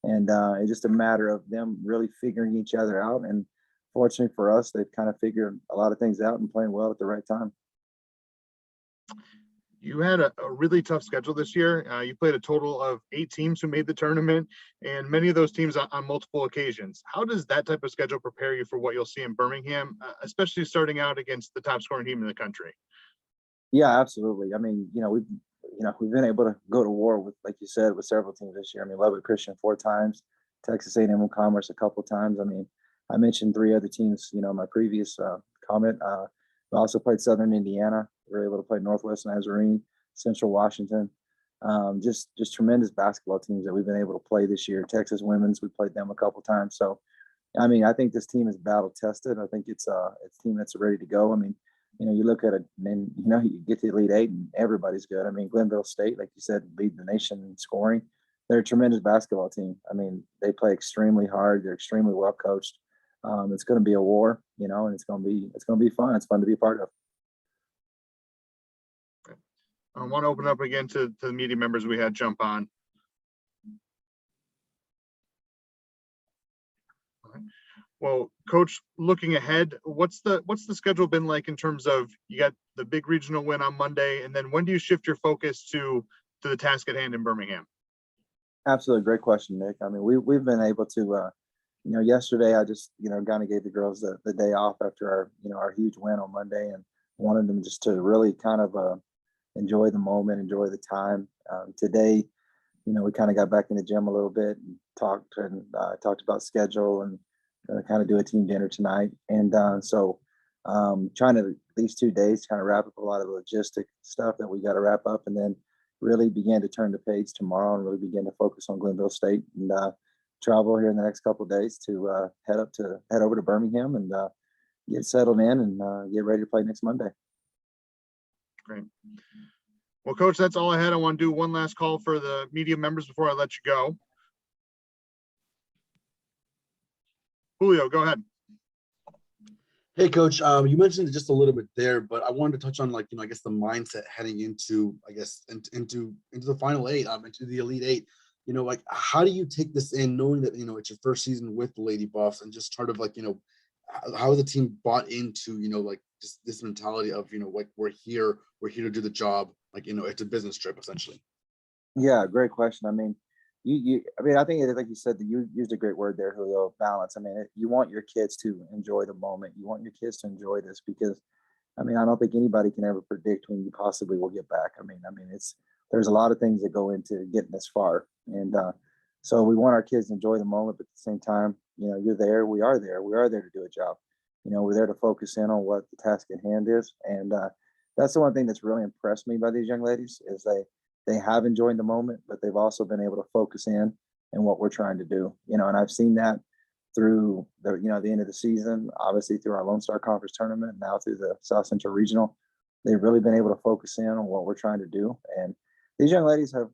And it's just a matter of them really figuring each other out. And fortunately for us, they've kind of figured a lot of things out and playing well at the right time. You had a really tough schedule this year. You played a total of 8 teams who made the tournament, and many of those teams on multiple occasions. How does that type of schedule prepare you for what you'll see in Birmingham, especially starting out against the top scoring team in the country? Yeah, absolutely. We've been able to go to war with, like you said, with several teams this year. Lubbock Christian 4 times, Texas A&M Commerce a couple of times. I mentioned 3 other teams, in my previous comment. We also played Southern Indiana. We were able to play Northwest Nazarene, Central Washington. Just tremendous basketball teams that we've been able to play this year. Texas women's, we played them a couple of times. So, I think this team is battle tested. I think it's a team that's ready to go. You look at it and you get to the Elite Eight and everybody's good. Glenville State, like you said, lead the nation in scoring. They're a tremendous basketball team. They play extremely hard. They're extremely well coached. It's going to be a war, and it's going to be fun. It's fun to be a part of. I want to open up again to the media members we had jump on. Well, Coach, looking ahead, what's the schedule been like in terms of, you got the big regional win on Monday, and then when do you shift your focus to the task at hand in Birmingham? Absolutely. Great question, Nick. I mean, we've been able to, yesterday I just, kind of gave the girls the day off after our huge win on Monday, and wanted them just to really kind of enjoy the moment, enjoy the time. Today, we kind of got back in the gym a little bit and talked about schedule, and kind of do a team dinner tonight. And so trying to these 2 days kind of wrap up a lot of the logistic stuff that we got to wrap up, and then really begin to turn the page tomorrow and really begin to focus on Glenville State, and travel here in the next couple of days to head over to Birmingham and get settled in and get ready to play next Monday. Great. Well, Coach, that's all I had. I want to do one last call for the media members before I let you go. Julio, go ahead. Hey, Coach, you mentioned it just a little bit there, but I wanted to touch on, I guess the mindset heading into, into the final eight, into the Elite Eight. How do you take this in, knowing that, it's your first season with the Lady Buffs, and just sort of how the team bought into, just this mentality of, we're here to do the job, it's a business trip essentially. Yeah, great question. I mean, I think like you said, that you used a great word there, Julio, balance. I mean, you want your kids to enjoy the moment. You want your kids to enjoy this, because, I don't think anybody can ever predict when you possibly will get back. There's a lot of things that go into getting this far. And so we want our kids to enjoy the moment, but at the same time, you're there, we are there to do a job. We're there to focus in on what the task at hand is. And that's the one thing that's really impressed me by these young ladies, is they have enjoyed the moment, but they've also been able to focus in what we're trying to do. And I've seen that through the end of the season, obviously through our Lone Star Conference tournament, now through the South Central Regional. They've really been able to focus in on what we're trying to do. And these young ladies have,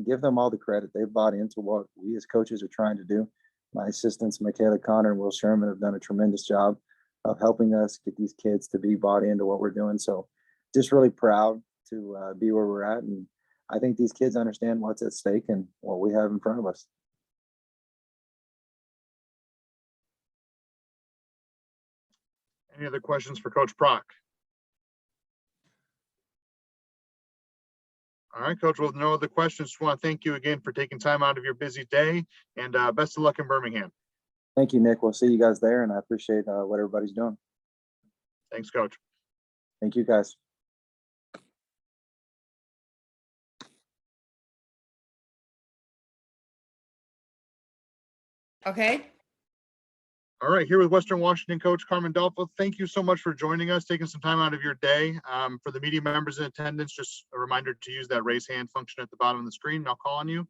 give them all the credit. They've bought into what we as coaches are trying to do. My assistants, Michaela Connor and Will Schirmer, have done a tremendous job of helping us get these kids to be bought into what we're doing. So just really proud to be where we're at. And I think these kids understand what's at stake and what we have in front of us. Any other questions for Coach Prock? All right, Coach, with no other questions, just want to thank you again for taking time out of your busy day, and best of luck in Birmingham. Thank you, Nick. We'll see you guys there, and I appreciate what everybody's doing. Thanks, Coach. Thank you, guys. Okay. All right, here with Western Washington coach Carmen Dolfo. Thank you so much for joining us, taking some time out of your day. For the media members in attendance, just a reminder to use that raise hand function at the bottom of the screen, and I'll call on you.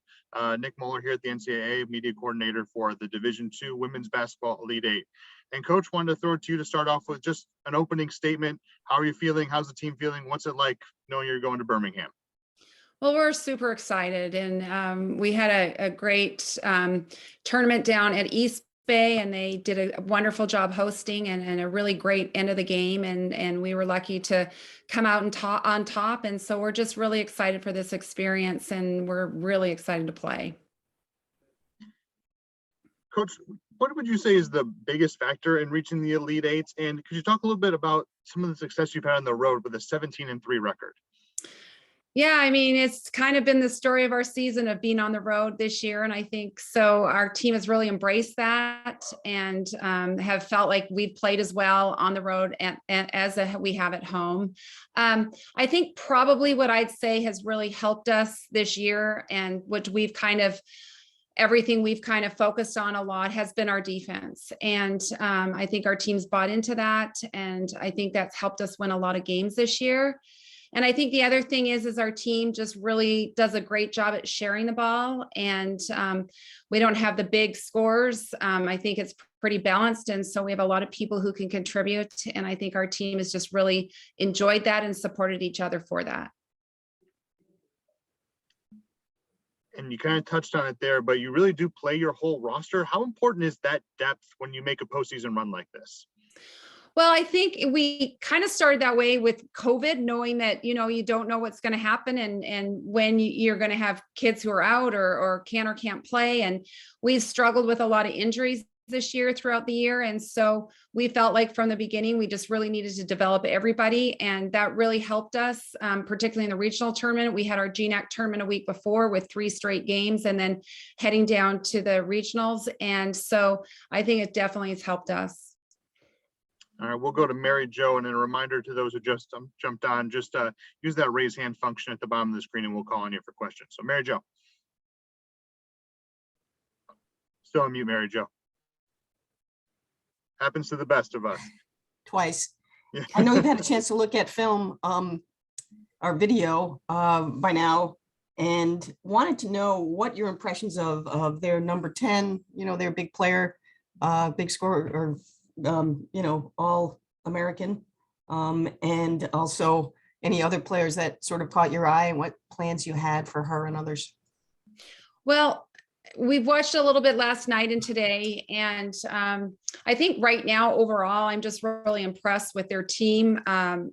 Nick Muller here at the NCAA, media coordinator for the Division II Women's Basketball Elite Eight. And Coach, wanted to throw it to you to start off with just an opening statement. How are you feeling? How's the team feeling? What's it like knowing you're going to Birmingham? Well, we're super excited, and we had a great tournament down at East Bay, and they did a wonderful job hosting and a really great end of the game, and we were lucky to come out and on top. And so we're just really excited for this experience, and we're really excited to play. Coach, what would you say is the biggest factor in reaching the Elite Eights? And could you talk a little bit about some of the success you've had on the road with a 17-3 record? Yeah, I mean, it's kind of been the story of our season of being on the road this year. And I think so our team has really embraced that and have felt like we've played as well on the road as we have at home. I think probably what I'd say has really helped us this year, and which everything we've kind of focused on a lot, has been our defense. And I think our team's bought into that. And I think that's helped us win a lot of games this year. And I think the other thing is our team just really does a great job at sharing the ball, and we don't have the big scores. I think it's pretty balanced. And so we have a lot of people who can contribute. And I think our team has just really enjoyed that and supported each other for that. And you kind of touched on it there, but you really do play your whole roster. How important is that depth when you make a postseason run like this? Well, I think we kind of started that way with COVID, knowing that, you don't know what's going to happen and when you're going to have kids who are out or can or can't play. And we've struggled with a lot of injuries this year throughout the year. And so we felt like from the beginning, we just really needed to develop everybody. And that really helped us, particularly in the regional tournament. We had our GNAC tournament a week before with 3 straight games and then heading down to the regionals. And so I think it definitely has helped us. All right, we'll go to Mary Jo, and then a reminder to those who just jumped on, just use that raise hand function at the bottom of the screen and we'll call on you for questions. So Mary Jo. Still on mute, Mary Jo. Happens to the best of us. Twice. Yeah. I know you've had a chance to look at film, our video by now, and wanted to know what your impressions of their number 10, their big player, big scorer, or all American, and also any other players that sort of caught your eye and what plans you had for her and others. Well, we've watched a little bit last night and today, and I think right now overall, I'm just really impressed with their team.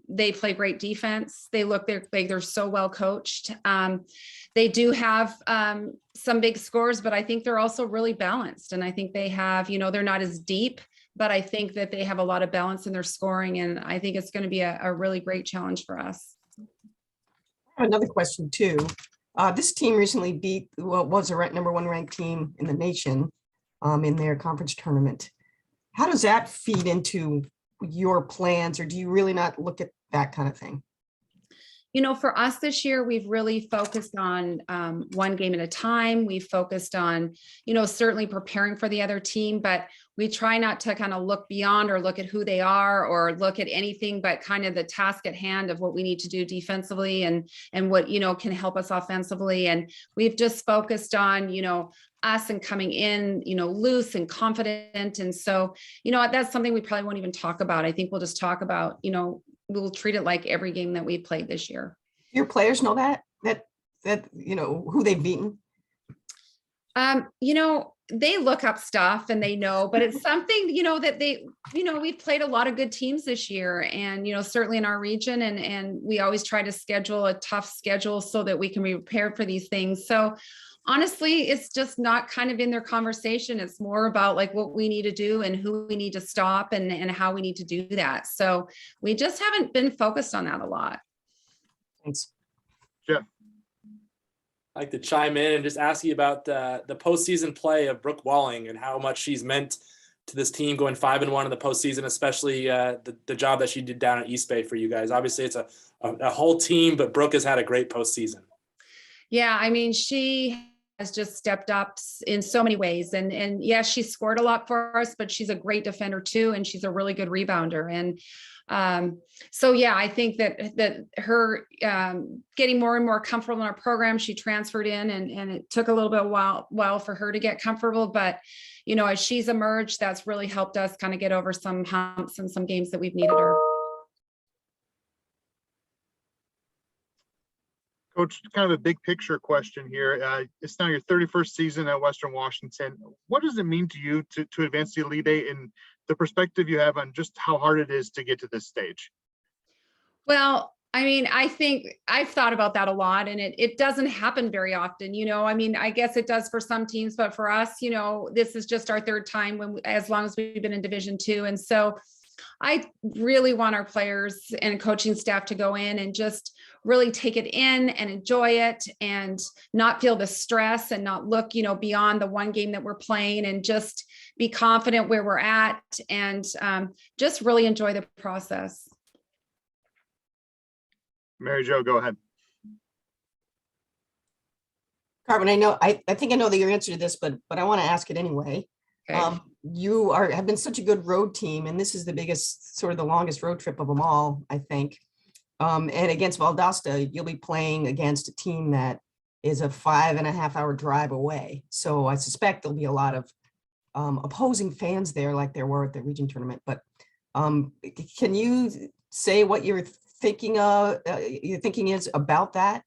They play great defense. They look like they're so well coached. They do have some big scores, but I think they're also really balanced. And I think they have, they're not as deep, but I think that they have a lot of balance in their scoring. And I think it's going to be a really great challenge for us. I have another question too. This team recently beat what was a number 1 ranked team in the nation in their conference tournament. How does that feed into your plans, or do you really not look at that kind of thing? For us this year, we've really focused on one game at a time. We've focused on, certainly preparing for the other team, but we try not to kind of look beyond or look at who they are or look at anything but kind of the task at hand of what we need to do defensively and what, can help us offensively. And we've just focused on, us and coming in, loose and confident. And so, that's something we probably won't even talk about. I think we'll just talk about, we'll treat it like every game that we played this year. Your players know that who they've beaten? They look up stuff and they know, but it's something, that they, we've played a lot of good teams this year and, certainly in our region, and we always try to schedule a tough schedule so that we can be prepared for these things. So honestly, it's just not kind of in their conversation. It's more about like what we need to do and who we need to stop and how we need to do that. So we just haven't been focused on that a lot. Thanks. Jeff. I'd like to chime in and just ask you about the postseason play of Brooke Walling and how much she's meant to this team going 5-1 in the postseason, especially the job that she did down at East Bay for you guys. Obviously, it's a whole team, but Brooke has had a great postseason. Yeah, I mean, she has just stepped up in so many ways. And yes, she scored a lot for us, but she's a great defender too. And she's a really good rebounder. And so, yeah, I think that her getting more and more comfortable in our program, she transferred in and it took a little bit while for her to get comfortable. But, as she's emerged, that's really helped us kind of get over some humps and some games that we've needed her. Coach, kind of a big picture question here. It's now your 31st season at Western Washington. What does it mean to you to advance the Elite Eight and the perspective you have on just how hard it is to get to this stage? Well, I mean, I think I've thought about that a lot, and it doesn't happen very often, I mean, I guess it does for some teams, but for us, this is just our 3rd time as long as we've been in Division II. And so I really want our players and coaching staff to go in and just really take it in and enjoy it and not feel the stress and not look, beyond the one game that we're playing and just be confident where we're at and just really enjoy the process. Mary Jo, go ahead. Carmen, I think I know the answer to this, but I want to ask it anyway. Okay. You have been such a good road team, and this is the biggest, sort of the longest road trip of them all, I think. And against Valdosta, you'll be playing against a team that is a 5.5-hour drive away. So I suspect there'll be a lot of opposing fans there, like there were at the region tournament. But can you say what your thinking is about that?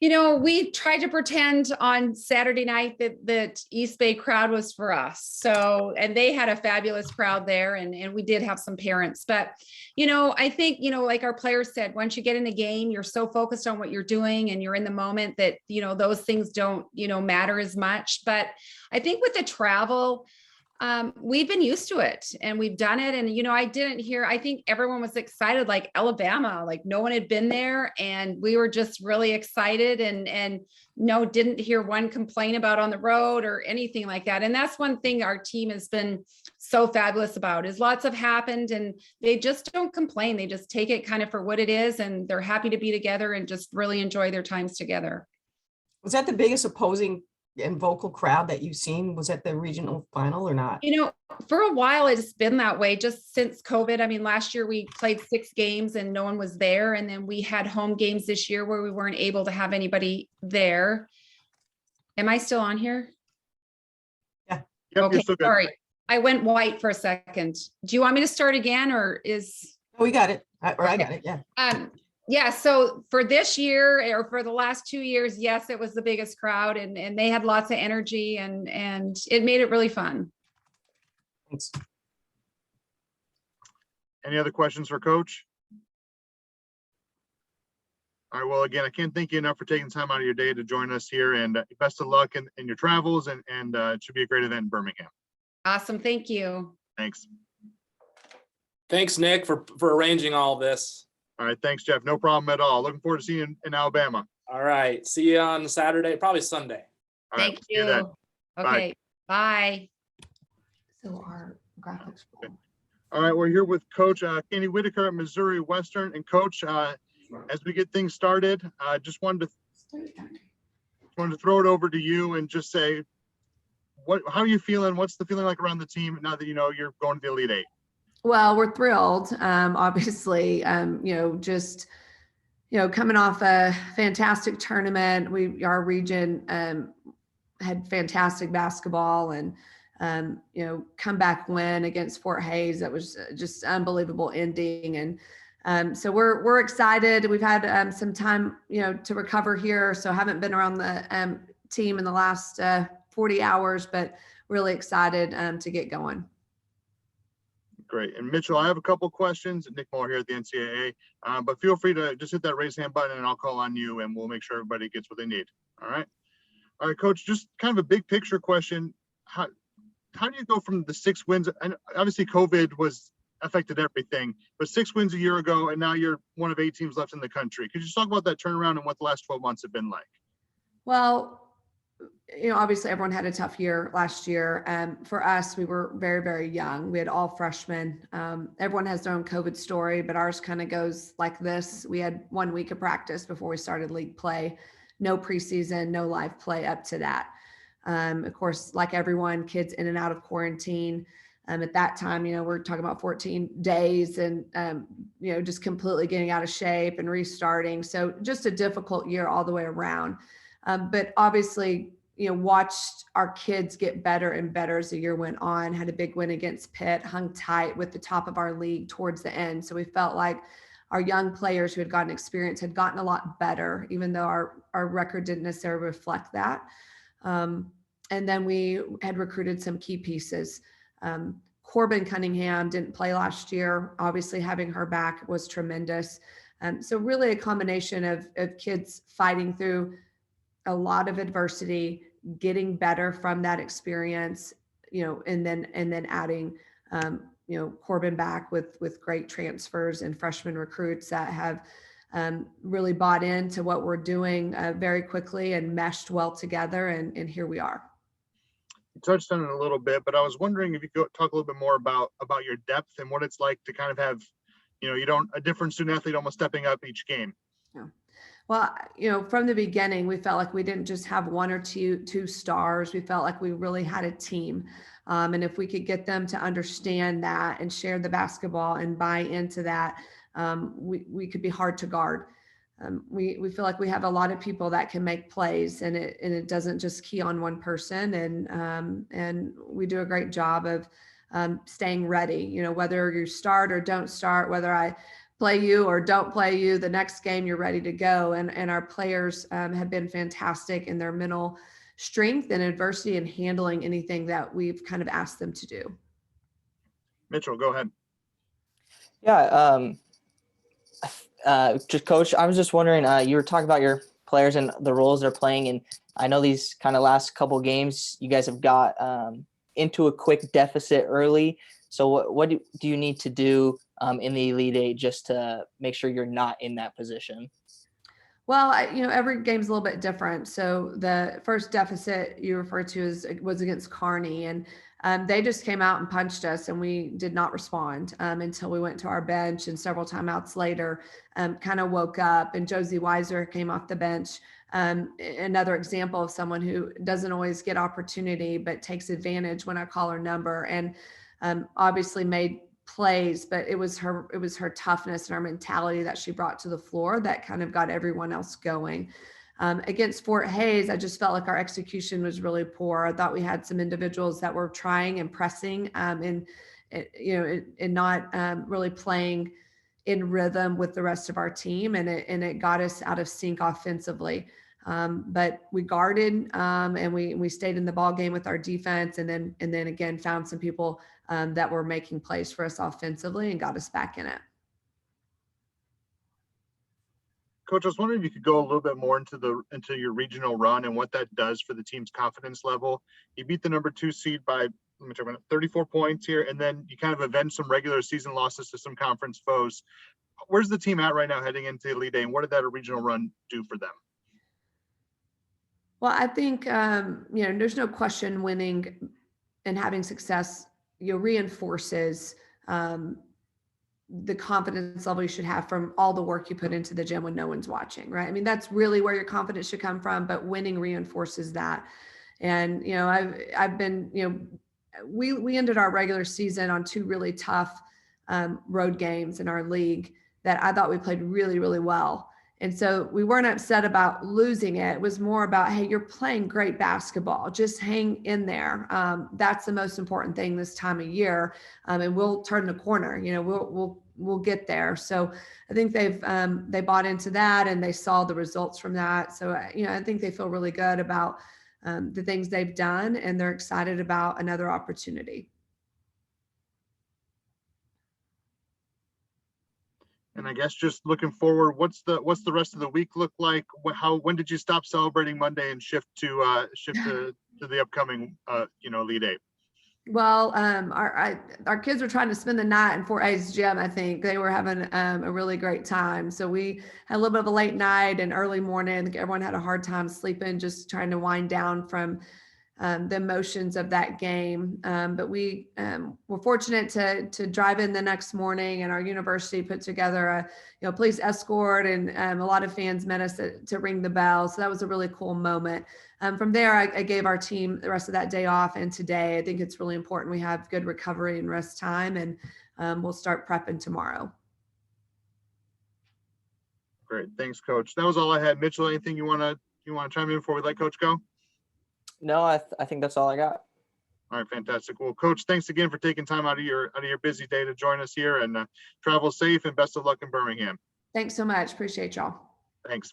We tried to pretend on Saturday night that East Bay crowd was for us. So, and they had a fabulous crowd there and we did have some parents, but, I think, like our players said, once you get in a game, you're so focused on what you're doing and you're in the moment that, those things don't, matter as much. But I think with the travel, We've been used to it and we've done it. And, I think everyone was excited, like Alabama, like no one had been there and we were just really excited and no, didn't hear one complain about on the road or anything like that. And that's one thing our team has been so fabulous about is lots have happened and they just don't complain. They just take it kind of for what it is. And they're happy to be together and just really enjoy their times together. Was that the biggest opposing and vocal crowd that you've seen? Was at the regional final or not? For a while it's been that way just since COVID. I mean, last year we played 6 games and no one was there. And then we had home games this year where we weren't able to have anybody there. Am I still on here? Yeah. Yep, okay, sorry. I went white for a second. Do you want me to start again or is? Oh, we got it. I got it. Yeah. Yeah, so for this year or for the last 2 years, yes, it was the biggest crowd and they had lots of energy and it made it really fun. Thanks. Any other questions for Coach? All right, well, again, I can't thank you enough for taking time out of your day to join us here and best of luck in your travels and it should be a great event in Birmingham. Awesome, thank you. Thanks. Thanks, Nick, for arranging all this. All right, thanks, Jeff. No problem at all. Looking forward to seeing you in Alabama. All right, see you on Saturday, probably Sunday. All right, Thank see you then. Okay, bye. So our graphics. All right, we're here with Coach Candi Whitaker at Missouri Western. And Coach, as we get things started, just wanted to throw it over to you and just say, how are you feeling? What's the feeling like around the team now that you're going to the Elite Eight? Well, we're thrilled. Obviously, coming off a fantastic tournament. Our region had fantastic basketball and, comeback win against Fort Hays. That was just unbelievable ending. And so we're excited. We've had some time, to recover here. So haven't been around the team in the last 40 hours, but really excited to get going. Great. And Mitchell, I have a couple questions. Nick Muller here at the NCAA, but feel free to just hit that raise hand button and I'll call on you and we'll make sure everybody gets what they need. All right. All right, Coach, just kind of a big picture question. How do you go from the 6 wins? And obviously COVID affected everything, but 6 wins a year ago, and now you're one of 8 teams left in the country. Could you just talk about that turnaround and what the last 12 months have been like? Well, obviously everyone had a tough year last year. For us, we were very, very young. We had all freshmen. Everyone has their own COVID story, but ours kind of goes like this. We had 1 week of practice before we started league play, no preseason, no live play up to that. Of course, like everyone, kids in and out of quarantine. At that time, we're talking about 14 days and, just completely getting out of shape and restarting. So just a difficult year all the way around. But obviously, watched our kids get better and better as the year went on, had a big win against Pitt, hung tight with the top of our league towards the end. So we felt like our young players who had gotten experience had gotten a lot better, even though our record didn't necessarily reflect that. And then we had recruited some key pieces. Corbin Cunningham didn't play last year. Obviously having her back was tremendous. So really a combination of kids fighting through a lot of adversity, getting better from that experience, and then adding, Corbin back with great transfers and freshman recruits that have really bought into what we're doing very quickly and meshed well together. And here we are. You touched on it a little bit, but I was wondering if you could talk a little bit more about your depth and what it's like to kind of have, a different student athlete almost stepping up each game. Yeah. Well, from the beginning, we felt like we didn't just have 1 or 2 stars. We felt like we really had a team. And if we could get them to understand that and share the basketball and buy into that, we could be hard to guard. We feel like we have a lot of people that can make plays and it doesn't just key on one person. And we do a great job of staying ready, whether you start or don't start, whether I play you or don't play you, the next game you're ready to go. And our players have been fantastic in their mental strength and adversity and handling anything that we've kind of asked them to do. Mitchell, go ahead. Yeah. Just Coach, I was just wondering, you were talking about your players and the roles they're playing. And I know these kind of last couple games, you guys have got into a quick deficit early. So what do you need to do in the Elite Eight just to make sure you're not in that position? Well, every game's a little bit different. So the first deficit you referred to was against Carney, and they just came out and punched us, and we did not respond until we went to our bench, and several timeouts later, kind of woke up. And Josie Weiser came off the bench. Another example of someone who doesn't always get opportunity, but takes advantage when I call her number, and obviously made plays, but it was her toughness and her mentality that she brought to the floor that kind of got everyone else going. Against Fort Hays, I just felt like our execution was really poor. I thought we had some individuals that were trying and pressing and not really playing in rhythm with the rest of our team, and it got us out of sync offensively. But we guarded and we stayed in the ball game with our defense, and then again found some people that were making plays for us offensively and got us back in it. Coach, I was wondering if you could go a little bit more into your regional run and what that does for the team's confidence level. You beat the number 2 seed by 34 points here, and then you kind of avenge some regular season losses to some conference foes. Where's the team at right now heading into Elite Eight, and what did that regional run do for them? Well, I think there's no question winning and having success reinforces the confidence level you should have from all the work you put into the gym when no one's watching, right? I mean, that's really where your confidence should come from, but winning reinforces that. And, I've been, we ended our regular season on 2 really tough road games in our league that I thought we played really, really well. And so we weren't upset about losing it. It was more about, hey, you're playing great basketball. Just hang in there. That's the most important thing this time of year. And we'll turn the corner. We'll get there. So I think they bought into that, and they saw the results from that. So I think they feel really good about the things they've done, and they're excited about another opportunity. And I guess just looking forward, what's the rest of the week look like? When did you stop celebrating Monday and shift to the upcoming Elite Eight? Well, our kids were trying to spend the night in Fort Hays gym. I think they were having a really great time. So we had a little bit of a late night and early morning. I think everyone had a hard time sleeping, just trying to wind down from the emotions of that game. But we were fortunate to drive in the next morning, and our university put together a police escort, and a lot of fans met us to ring the bell. So that was a really cool moment. From there, I gave our team the rest of that day off, and today I think it's really important we have good recovery and rest time, and we'll start prepping tomorrow. Great, thanks, Coach. That was all I had. Mitchell, anything you want to chime in before we let Coach go? No, I think that's all I got. All right, fantastic. Well, Coach, thanks again for taking time out of your busy day to join us here, and travel safe and best of luck in Birmingham. Thanks so much. Appreciate y'all. Thanks.